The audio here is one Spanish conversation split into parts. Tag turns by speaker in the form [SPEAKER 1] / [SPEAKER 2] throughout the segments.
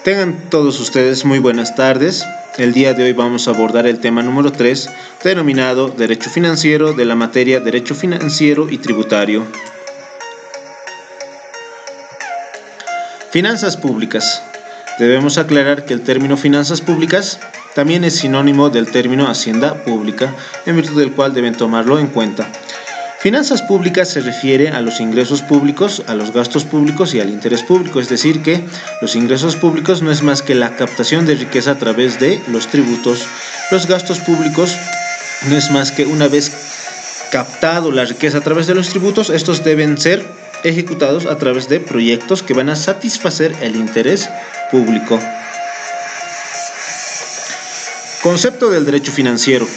[SPEAKER 1] Tengan todos ustedes muy buenas tardes. El día de hoy vamos a abordar el tema número 3, denominado Derecho Financiero, de la materia Derecho Financiero y Tributario. Finanzas públicas. Debemos aclarar que el término finanzas públicas también es sinónimo del término hacienda pública, en virtud del cual deben tomarlo en cuenta. Finanzas públicas se refiere a los ingresos públicos, a los gastos públicos y al interés público, es decir que los ingresos públicos no es más que la captación de riqueza a través de los tributos. Los gastos públicos no es más que una vez captado la riqueza a través de los tributos, estos deben ser ejecutados a través de proyectos que van a satisfacer el interés público. Concepto del derecho financiero.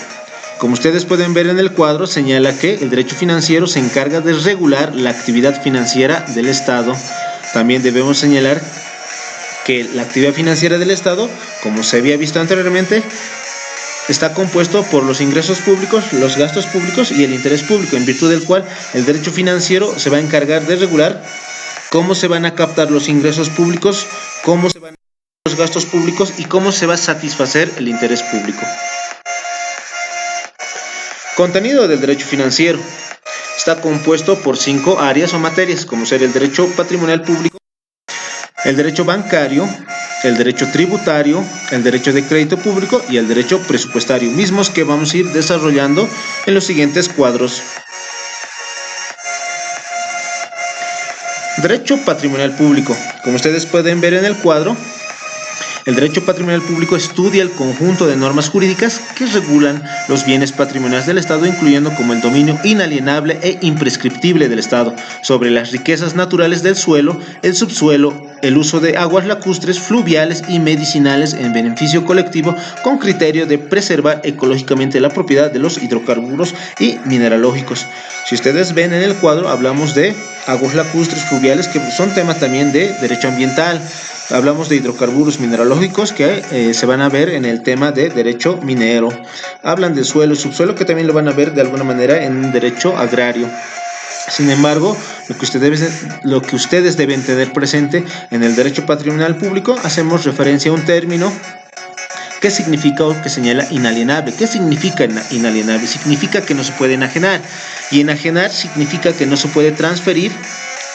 [SPEAKER 1] Como ustedes pueden ver en el cuadro, señala que el derecho financiero se encarga de regular la actividad financiera del Estado. También debemos señalar que la actividad financiera del Estado, como se había visto anteriormente, está compuesto por los ingresos públicos, los gastos públicos y el interés público, en virtud del cual el derecho financiero se va a encargar de regular cómo se van a captar los ingresos públicos, cómo se van a captar los gastos públicos y cómo se va a satisfacer el interés público. Contenido del derecho financiero. Está compuesto por 5 áreas o materias, como ser el derecho patrimonial público, el derecho bancario, el derecho tributario, el derecho de crédito público y el derecho presupuestario, mismos que vamos a ir desarrollando en los siguientes cuadros. Derecho patrimonial público. Como ustedes pueden ver en el cuadro, el derecho patrimonial público estudia el conjunto de normas jurídicas que regulan los bienes patrimoniales del Estado, incluyendo como el dominio inalienable e imprescriptible del Estado sobre las riquezas naturales del suelo, el subsuelo, el uso de aguas lacustres, fluviales y medicinales en beneficio colectivo, con criterio de preservar ecológicamente la propiedad de los hidrocarburos y mineralógicos. Si ustedes ven en el cuadro, hablamos de aguas lacustres, fluviales, que son tema también de derecho ambiental. Hablamos de hidrocarburos mineralógicos que se van a ver en el tema de derecho minero. Hablan de suelo y subsuelo, que también lo van a ver de alguna manera en derecho agrario. Sin embargo, lo que ustedes deben tener presente en el derecho patrimonial público, hacemos referencia a un término que significa o que señala inalienable. ¿Qué significa inalienable? Significa que no se puede enajenar, y enajenar significa que no se puede transferir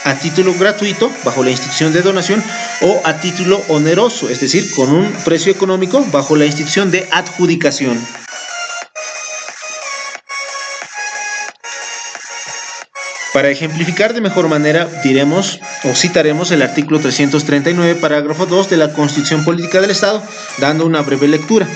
[SPEAKER 1] a título gratuito bajo la institución de donación o a título oneroso, es decir, con un precio económico bajo la institución de adjudicación. Para ejemplificar de mejor manera, diremos o citaremos el artículo 339, parágrafo 2 de la Constitución Política del Estado, dando una breve lectura.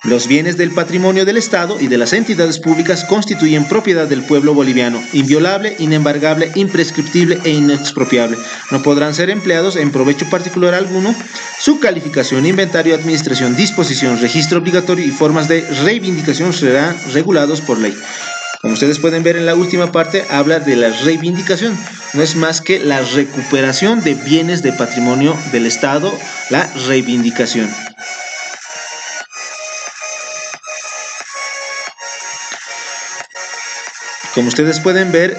[SPEAKER 1] Los bienes del patrimonio del Estado y de las entidades públicas constituyen propiedad del pueblo boliviano, inviolable, inembargable, imprescriptible e inexpropiable. No podrán ser empleados en provecho particular alguno. Su calificación, inventario, administración, disposición, registro obligatorio y formas de reivindicación serán regulados por ley. Como ustedes pueden ver en la última parte, habla de la reivindicación. No es más que la recuperación de bienes de patrimonio del Estado, la reivindicación. Como ustedes pueden ver,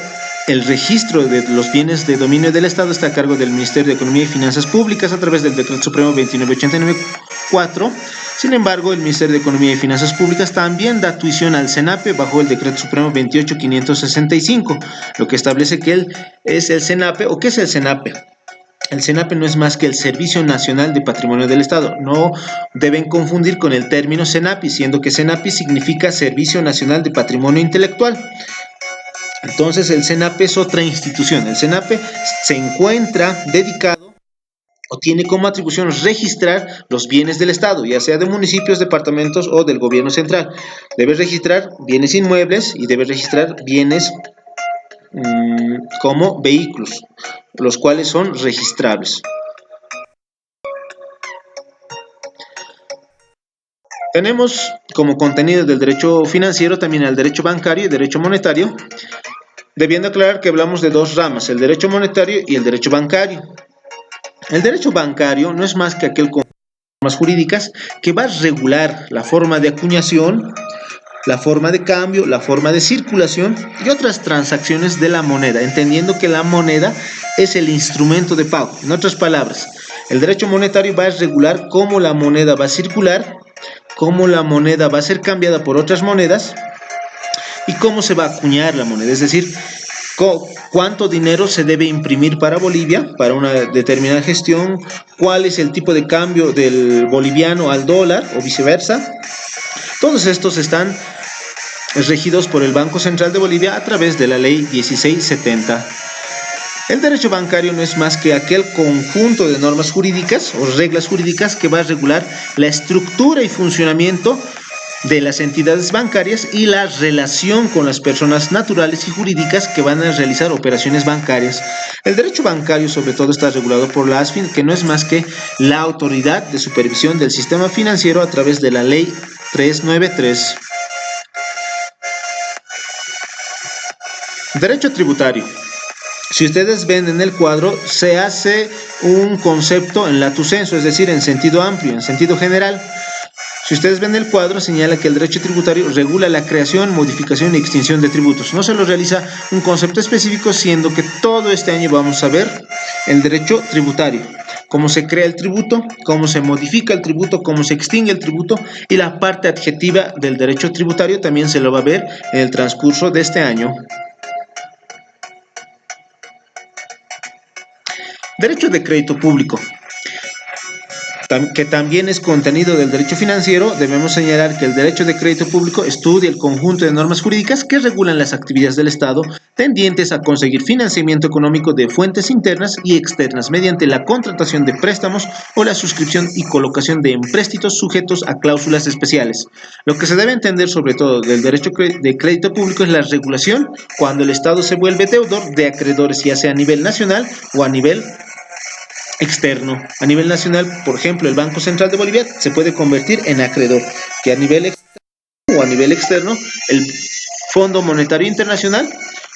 [SPEAKER 1] el registro de los bienes de dominio del Estado está a cargo del Ministerio de Economía y Finanzas Públicas a través del Decreto Supremo 2989-4. Sin embargo, el Ministerio de Economía y Finanzas Públicas también da tuición al SENAPE bajo el Decreto Supremo 28565, lo que establece que él es el SENAPE. ¿O qué es el SENAPE? El SENAPE no es más que el Servicio Nacional de Patrimonio del Estado. No deben confundir con el término SENAPI, siendo que SENAPI significa Servicio Nacional de Patrimonio Intelectual. Entonces el SENAPE es otra institución. El SENAPE se encuentra dedicado o tiene como atribución registrar los bienes del Estado, ya sea de municipios, departamentos o del gobierno central. Debe registrar bienes inmuebles y debe registrar bienes como vehículos, los cuales son registrables. Tenemos como contenido del derecho financiero también el derecho bancario y el derecho monetario, debiendo aclarar que hablamos de dos ramas, el derecho monetario y el derecho bancario. El derecho bancario no es más que aquel conjunto de normas jurídicas que va a regular la forma de acuñación, la forma de cambio, la forma de circulación y otras transacciones de la moneda, entendiendo que la moneda es el instrumento de pago. En otras palabras, el derecho monetario va a regular cómo la moneda va a circular, cómo la moneda va a ser cambiada por otras monedas y cómo se va a acuñar la moneda, es decir, cuánto dinero se debe imprimir para Bolivia para una determinada gestión, cuál es el tipo de cambio del boliviano al dólar o viceversa. Todos estos están regidos por el Banco Central de Bolivia a través de la Ley 1670. El derecho bancario no es más que aquel conjunto de normas jurídicas o reglas jurídicas que va a regular la estructura y funcionamiento de las entidades bancarias y la relación con las personas naturales y jurídicas que van a realizar operaciones bancarias. El derecho bancario sobre todo está regulado por la ASFIN, que no es más que la autoridad de supervisión del sistema financiero a través de la Ley 393. Derecho tributario. Si ustedes ven en el cuadro, se hace un concepto en lato sensu, es decir, en sentido amplio, en sentido general. Si ustedes ven el cuadro, señala que el derecho tributario regula la creación, modificación y extinción de tributos. No se lo realiza un concepto específico, siendo que todo este año vamos a ver el derecho tributario. Cómo se crea el tributo, cómo se modifica el tributo, cómo se extingue el tributo y la parte adjetiva del derecho tributario también se lo va a ver en el transcurso de este año. Derecho de crédito público, que también es contenido del derecho financiero. Debemos señalar que el derecho de crédito público estudia el conjunto de normas jurídicas que regulan las actividades del Estado tendientes a conseguir financiamiento económico de fuentes internas y externas mediante la contratación de préstamos o la suscripción y colocación de empréstitos sujetos a cláusulas especiales. Lo que se debe entender sobre todo del derecho de crédito público es la regulación cuando el Estado se vuelve deudor de acreedores, ya sea a nivel nacional o a nivel externo. A nivel nacional, por ejemplo, el Banco Central de Bolivia se puede convertir en acreedor, que a nivel externo o a nivel externo, el Fondo Monetario Internacional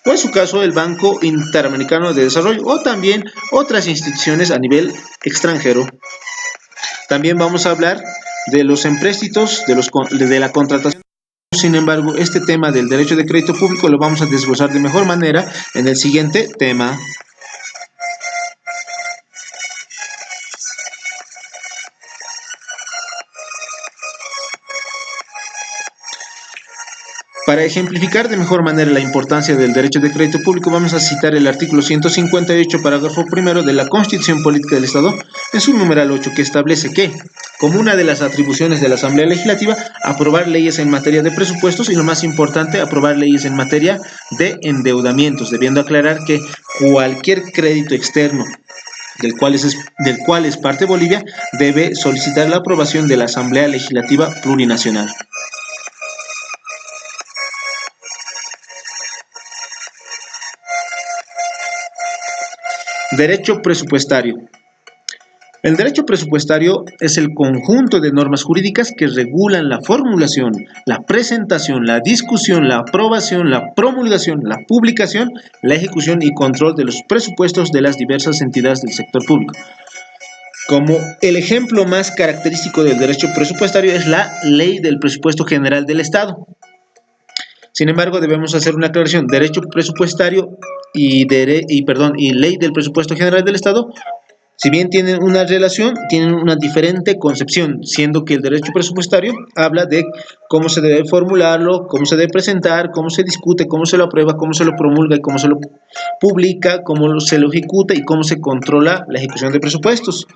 [SPEAKER 1] o en su caso el Banco Interamericano de Desarrollo o también otras instituciones a nivel extranjero. También vamos a hablar de los empréstitos, de la contratación. Sin embargo, este tema del derecho de crédito público lo vamos a desglosar de mejor manera en el siguiente tema. Para ejemplificar de mejor manera la importancia del derecho de crédito público, vamos a citar el artículo 158, parágrafo primero de la Constitución Política del Estado, en su numeral 8, que establece que, como una de las atribuciones de la Asamblea Legislativa, aprobar leyes en materia de presupuestos y, lo más importante, aprobar leyes en materia de endeudamientos, debiendo aclarar que cualquier crédito externo del cual es parte Bolivia, debe solicitar la aprobación de la Asamblea Legislativa Plurinacional. Derecho presupuestario. El derecho presupuestario es el conjunto de normas jurídicas que regulan la formulación, la presentación, la discusión, la aprobación, la promulgación, la publicación, la ejecución y control de los presupuestos de las diversas entidades del sector público. Como el ejemplo más característico del derecho presupuestario es la Ley del Presupuesto General del Estado. Sin embargo, debemos hacer una aclaración. Derecho presupuestario y Ley del Presupuesto General del Estado, si bien tienen una relación, tienen una diferente concepción, siendo que el derecho presupuestario habla de cómo se debe formularlo, cómo se debe presentar, cómo se discute, cómo se lo aprueba, cómo se lo promulga y cómo se lo publica, cómo se lo ejecuta y cómo se controla la ejecución de presupuestos.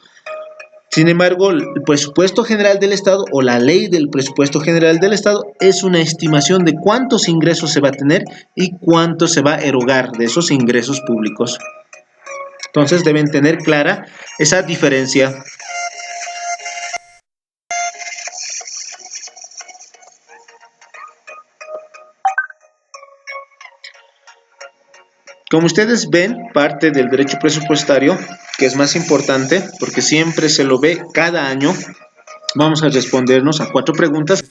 [SPEAKER 1] Sin embargo, el presupuesto general del Estado o la ley del presupuesto general del Estado es una estimación de cuántos ingresos se va a tener y cuánto se va a erogar de esos ingresos públicos. Entonces deben tener clara esa diferencia. Como ustedes ven, parte del derecho presupuestario, que es más importante, porque siempre se lo ve cada año, vamos a respondernos a 4 preguntas.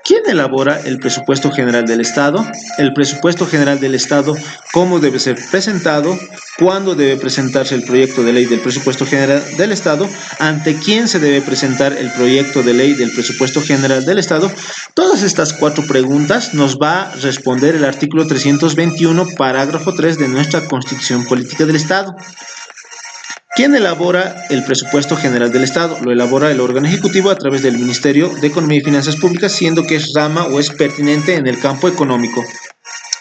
[SPEAKER 1] ¿Quién elabora el presupuesto general del Estado? El presupuesto general del Estado, ¿cómo debe ser presentado? ¿Cuándo debe presentarse el proyecto de ley del presupuesto general del Estado? ¿Ante quién se debe presentar el proyecto de ley del presupuesto general del Estado? Todas estas 4 preguntas nos va a responder el artículo 321, parágrafo 3 de nuestra Constitución Política del Estado. ¿Quién elabora el presupuesto general del Estado? Lo elabora el órgano ejecutivo a través del Ministerio de Economía y Finanzas Públicas, siendo que es rama o es pertinente en el campo económico.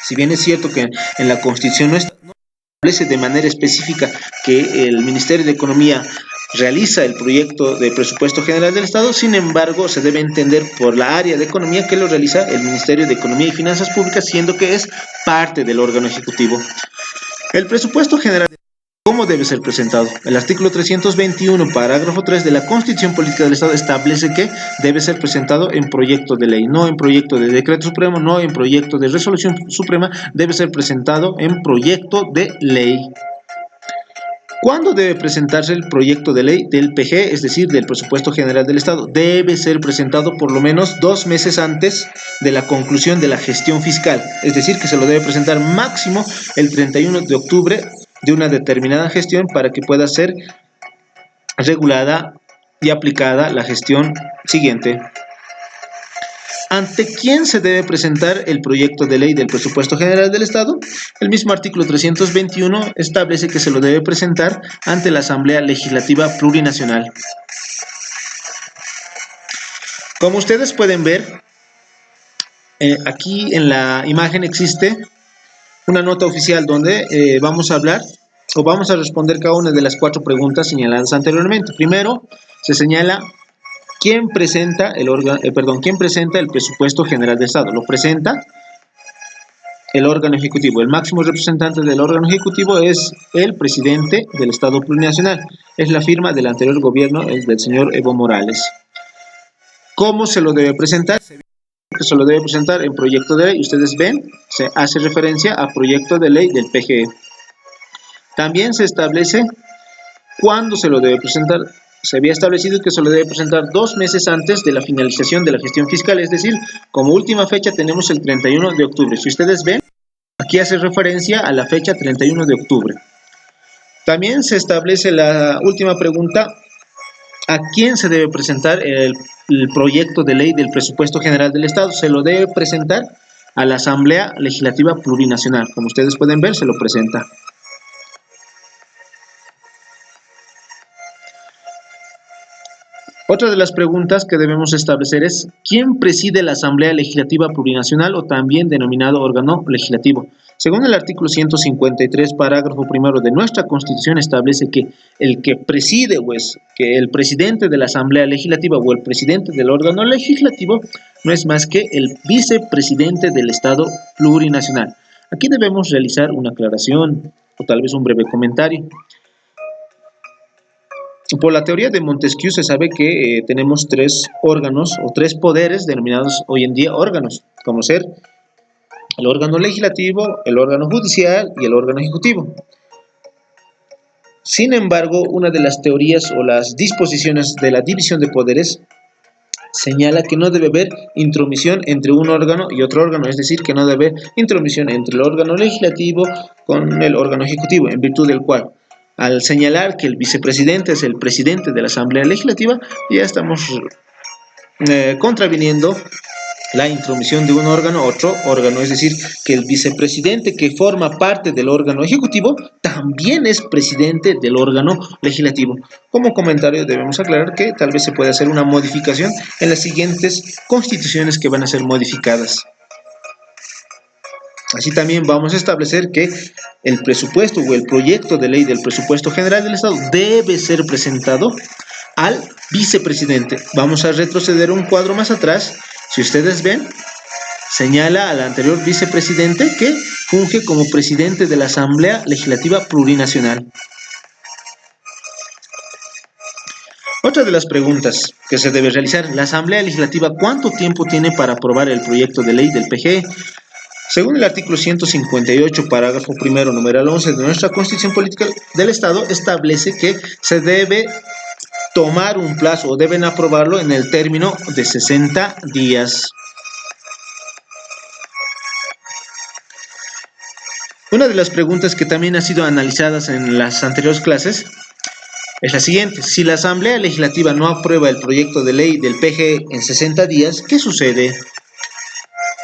[SPEAKER 1] Si bien es cierto que en la Constitución no establece de manera específica que el Ministerio de Economía realiza el proyecto de presupuesto general del Estado, sin embargo, se debe entender por la área de economía que lo realiza el Ministerio de Economía y Finanzas Públicas, siendo que es parte del órgano ejecutivo. El presupuesto general, ¿cómo debe ser presentado? El artículo 321, parágrafo 3 de la Constitución Política del Estado establece que debe ser presentado en proyecto de ley, no en proyecto de decreto supremo, no en proyecto de resolución suprema, debe ser presentado en proyecto de ley. ¿Cuándo debe presentarse el proyecto de ley del PG, es decir, del Presupuesto General del Estado? Debe ser presentado por lo menos 2 meses antes de la conclusión de la gestión fiscal, es decir, que se lo debe presentar máximo el 31 de octubre de una determinada gestión para que pueda ser regulada y aplicada la gestión siguiente. ¿Ante quién se debe presentar el proyecto de ley del presupuesto general del Estado? El mismo artículo 321 establece que se lo debe presentar ante la Asamblea Legislativa Plurinacional. Como ustedes pueden ver, aquí en la imagen existe una nota oficial donde vamos a hablar o vamos a responder cada una de las 4 preguntas señaladas anteriormente. Primero, se señala ¿quién presenta el presupuesto general del Estado? Lo presenta el órgano ejecutivo. El máximo representante del órgano ejecutivo es el presidente del Estado plurinacional. Es la firma del anterior gobierno, el del señor Evo Morales. ¿Cómo se lo debe presentar? Se lo debe presentar en proyecto de ley. Ustedes ven, se hace referencia a proyecto de ley del PGE. También se establece cuándo se lo debe presentar. Se había establecido que se lo debe presentar 2 meses antes de la finalización de la gestión fiscal, es decir, como última fecha tenemos el 31 de octubre. Si ustedes ven, aquí hace referencia a la fecha 31 de octubre. También se establece la última pregunta, ¿a quién se debe presentar el proyecto de ley del presupuesto general del Estado? Se lo debe presentar a la Asamblea Legislativa Plurinacional. Como ustedes pueden ver, se lo presenta. Otra de las preguntas que debemos establecer es ¿quién preside la Asamblea Legislativa Plurinacional o también denominado órgano legislativo? Según el artículo 153, parágrafo primero de nuestra Constitución establece que el que preside que el presidente de la Asamblea Legislativa o el presidente del órgano legislativo no es más que el vicepresidente del Estado plurinacional. Aquí debemos realizar una aclaración o tal vez un breve comentario. Por la teoría de Montesquieu se sabe que tenemos 3 órganos o 3 poderes denominados hoy en día órganos, como ser el órgano legislativo, el órgano judicial y el órgano ejecutivo. Sin embargo, una de las teorías o las disposiciones de la división de poderes señala que no debe haber intromisión entre un órgano y otro órgano, es decir, que no debe haber intromisión entre el órgano legislativo con el órgano ejecutivo, en virtud del cual al señalar que el vicepresidente es el presidente de la Asamblea Legislativa, ya estamos contraviniendo la intromisión de un órgano a otro órgano, es decir, que el vicepresidente que forma parte del órgano ejecutivo también es presidente del órgano legislativo. Como comentario debemos aclarar que tal vez se puede hacer una modificación en las siguientes constituciones que van a ser modificadas. Así también vamos a establecer que el presupuesto o el proyecto de ley del presupuesto general del Estado debe ser presentado al vicepresidente. Vamos a retroceder un cuadro más atrás. Si ustedes ven, señala al anterior vicepresidente que funge como presidente de la Asamblea Legislativa Plurinacional. Otra de las preguntas que se debe realizar, la Asamblea Legislativa, ¿cuánto tiempo tiene para aprobar el proyecto de ley del PGE? Según el artículo 158, parágrafo primero, numeral 11 de nuestra Constitución Política del Estado, establece que se debe tomar un plazo o deben aprobarlo en el término de 60 días. Una de las preguntas que también ha sido analizadas en las anteriores clases es la siguiente. Si la Asamblea Legislativa no aprueba el proyecto de ley del PG en 60 días, ¿qué sucede?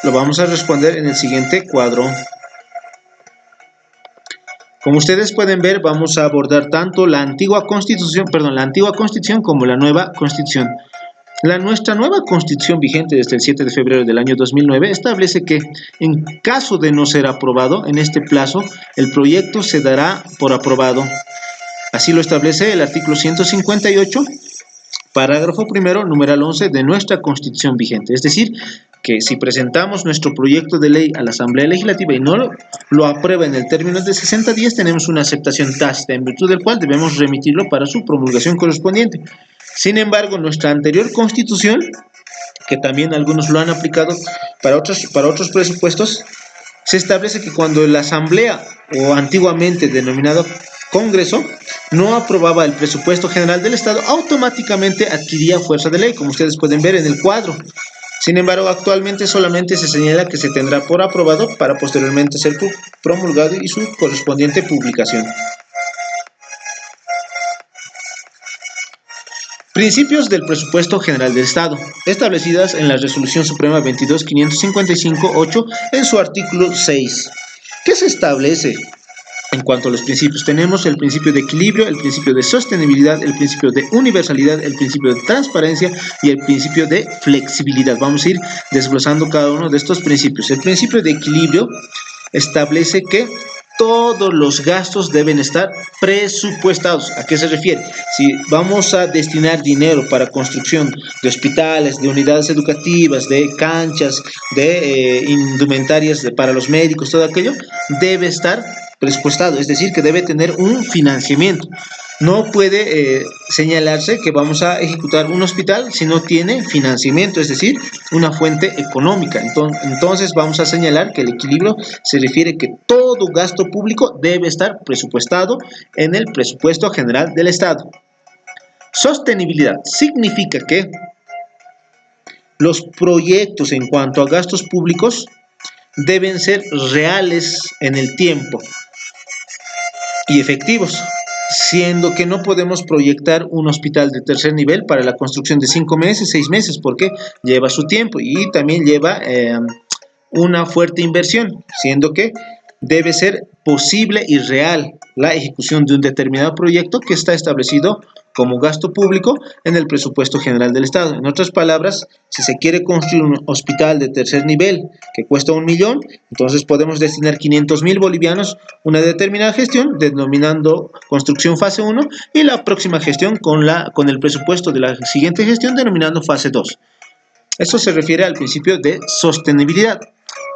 [SPEAKER 1] Lo vamos a responder en el siguiente cuadro. Como ustedes pueden ver, vamos a abordar tanto la antigua Constitución como la nueva Constitución. Nuestra nueva Constitución vigente desde el 7 de febrero del año 2009 establece que en caso de no ser aprobado en este plazo, el proyecto se dará por aprobado. Así lo establece el artículo 158, parágrafo primero, numeral 11 de nuestra Constitución vigente. Es decir, que si presentamos nuestro proyecto de ley a la Asamblea Legislativa y no lo aprueba en el término de 60 días, tenemos una aceptación tácita, en virtud del cual debemos remitirlo para su promulgación correspondiente. Sin embargo, nuestra anterior Constitución, que también algunos lo han aplicado para otros presupuestos, se establece que cuando la Asamblea, o antiguamente denominado Congreso, no aprobaba el presupuesto general del Estado, automáticamente adquiría fuerza de ley, como ustedes pueden ver en el cuadro. Sin embargo, actualmente solamente se señala que se tendrá por aprobado para posteriormente ser promulgado y su correspondiente publicación. Principios del presupuesto general del Estado, establecidas en la Resolución Suprema 22.555.8 en su artículo 6. ¿Qué se establece? En cuanto a los principios, tenemos el principio de equilibrio, el principio de sostenibilidad, el principio de universalidad, el principio de transparencia y el principio de flexibilidad. Vamos a ir desglosando cada uno de estos principios. El principio de equilibrio establece que todos los gastos deben estar presupuestados. ¿A qué se refiere? Si vamos a destinar dinero para construcción de hospitales, de unidades educativas, de canchas, de indumentarias para los médicos, todo aquello, debe estar presupuestado, es decir, que debe tener un financiamiento. No puede señalarse que vamos a ejecutar un hospital si no tiene financiamiento, es decir, una fuente económica. Entonces vamos a señalar que el equilibrio se refiere que todo gasto público debe estar presupuestado en el presupuesto general del Estado. Sostenibilidad significa que los proyectos en cuanto a gastos públicos deben ser reales en el tiempo y efectivos, siendo que no podemos proyectar un hospital de tercer nivel para la construcción de 5 meses, 6 meses, porque lleva su tiempo y también lleva una fuerte inversión, siendo que debe ser posible y real la ejecución de un determinado proyecto que está establecido como gasto público en el presupuesto general del Estado. En otras palabras, si se quiere construir un hospital de tercer nivel que cuesta 1 millón, entonces podemos destinar 500,000 bolivianos una determinada gestión, denominando construcción fase 1, y la próxima gestión con el presupuesto de la siguiente gestión, denominando fase 2. Eso se refiere al principio de sostenibilidad.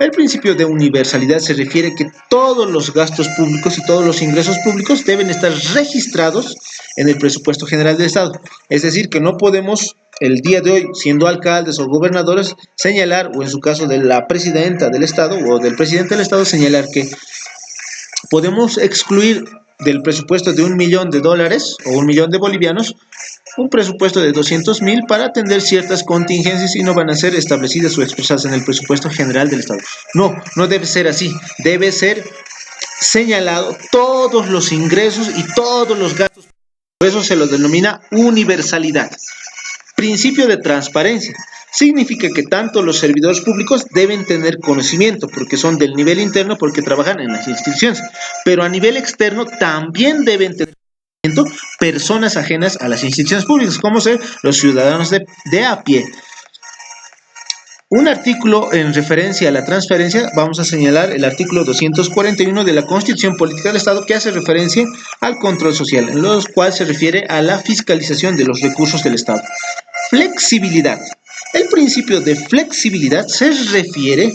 [SPEAKER 1] El principio de universalidad se refiere a que todos los gastos públicos y todos los ingresos públicos deben estar registrados en el presupuesto general del Estado. Es decir, que no podemos el día de hoy, siendo alcaldes o gobernadores, señalar, o en su caso de la presidenta del Estado o del presidente del Estado, señalar que podemos excluir del presupuesto de $1 millón o 1 millón de bolivianos un presupuesto de 200,000 para atender ciertas contingencias y no van a ser establecidas o expresadas en el presupuesto general del Estado. No debe ser así. Debe ser señalado todos los ingresos y todos los gastos. Por eso se lo denomina universalidad. Principio de transparencia. Significa que tanto los servidores públicos deben tener conocimiento, porque son del nivel interno, porque trabajan en las instituciones, pero a nivel externo también deben tener personas ajenas a las instituciones públicas, como ser los ciudadanos de a pie. Un artículo en referencia a la transparencia, vamos a señalar el artículo 241 de la Constitución Política del Estado, que hace referencia al control social, en lo cual se refiere a la fiscalización de los recursos del Estado. Flexibilidad. El principio de flexibilidad se refiere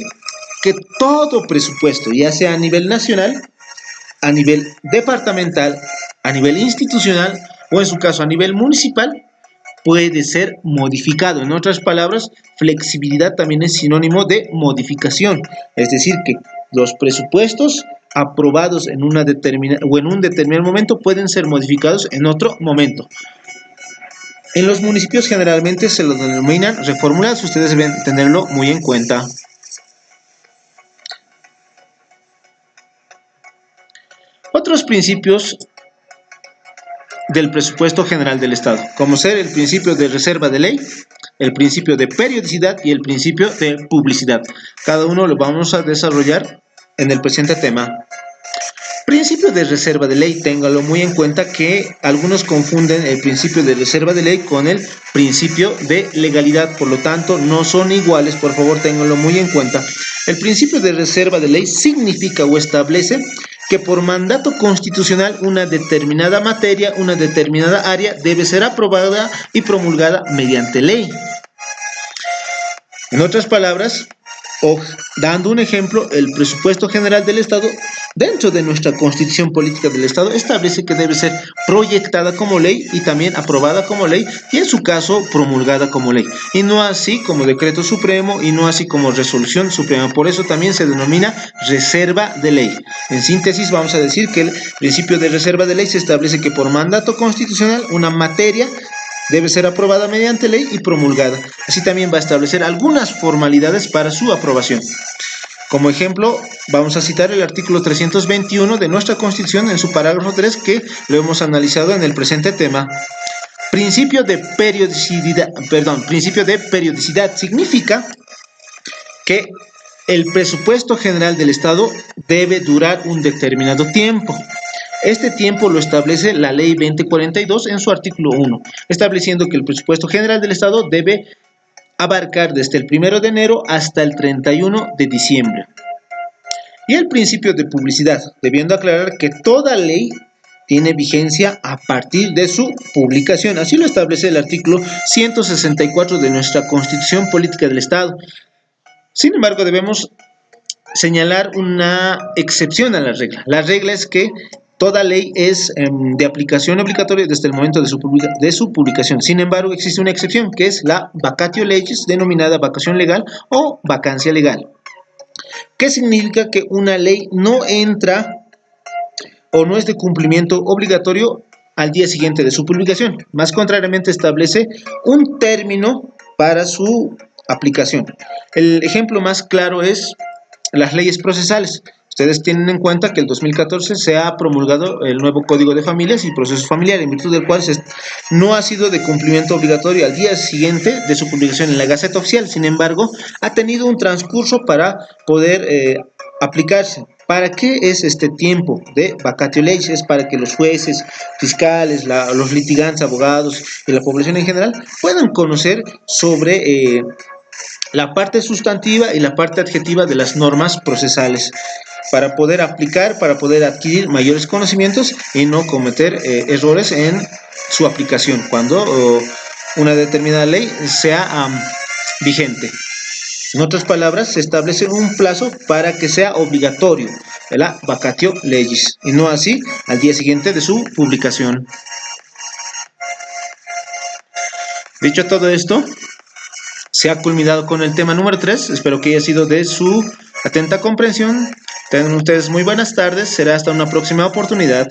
[SPEAKER 1] que todo presupuesto, ya sea a nivel nacional, a nivel departamental, a nivel institucional o en su caso a nivel municipal, puede ser modificado. En otras palabras, flexibilidad también es sinónimo de modificación, es decir, que los presupuestos aprobados en un determinado momento pueden ser modificados en otro momento. En los municipios generalmente se los denominan reformulados, ustedes deben tenerlo muy en cuenta. otros principios del presupuesto general del Estado, como ser el principio de reserva de ley, el principio de periodicidad y el principio de publicidad. Cada uno lo vamos a desarrollar en el presente tema. Principio de reserva de ley, téngalo muy en cuenta que algunos confunden el principio de reserva de ley con el principio de legalidad, por lo tanto no son iguales, por favor ténganlo muy en cuenta. El principio de reserva de ley significa o establece que por mandato constitucional una determinada materia, una determinada área debe ser aprobada y promulgada mediante ley. En otras palabras, o dando un ejemplo, el presupuesto general del Estado, dentro de nuestra Constitución Política del Estado, establece que debe ser proyectada como ley y también aprobada como ley y en su caso promulgada como ley, y no así como decreto supremo y no así como resolución suprema. Por eso también se denomina reserva de ley. En síntesis, vamos a decir que el principio de reserva de ley se establece que por mandato constitucional una materia debe ser aprobada mediante ley y promulgada. Así también va a establecer algunas formalidades para su aprobación. Como ejemplo, vamos a citar el artículo 321 de nuestra Constitución en su parágrafo 3, que lo hemos analizado en el presente tema. Principio de periodicidad significa que el presupuesto general del Estado debe durar un determinado tiempo. Este tiempo lo establece la Ley 2042 en su artículo 1, estableciendo que el presupuesto general del Estado debe abarcar desde el 1 de enero hasta el 31 de diciembre. Y el principio de publicidad, debiendo aclarar que toda ley tiene vigencia a partir de su publicación. Así lo establece el artículo 164 de nuestra Constitución Política del Estado. Sin embargo, debemos señalar una excepción a la regla. La regla es que toda ley es de aplicación obligatoria desde el momento de su publicación. Sin embargo, existe una excepción, que es la vacatio legis, denominada vacación legal o vacancia legal. ¿Qué significa? Que una ley no entra o no es de cumplimiento obligatorio al día siguiente de su publicación. Más contrariamente, establece un término para su aplicación. El ejemplo más claro es las leyes procesales. Ustedes tienen en cuenta que el 2014 se ha promulgado el nuevo Código de Familias y Procesos Familiares, en virtud del cual no ha sido de cumplimiento obligatorio al día siguiente de su publicación en la Gaceta Oficial. Sin embargo, ha tenido un transcurso para poder aplicarse. ¿Para qué es este tiempo de vacatio legis? Es para que los jueces, fiscales, los litigantes, abogados y la población en general puedan conocer sobre la parte sustantiva y la parte adjetiva de las normas procesales, para poder aplicar, para poder adquirir mayores conocimientos y no cometer errores en su aplicación cuando una determinada ley sea vigente. En otras palabras, se establece un plazo para que sea obligatorio la vacatio legis y no así al día siguiente de su publicación. Dicho todo esto, se ha culminado con el tema número 3. Espero que haya sido de su atenta comprensión. Tengan ustedes muy buenas tardes. Será hasta una próxima oportunidad.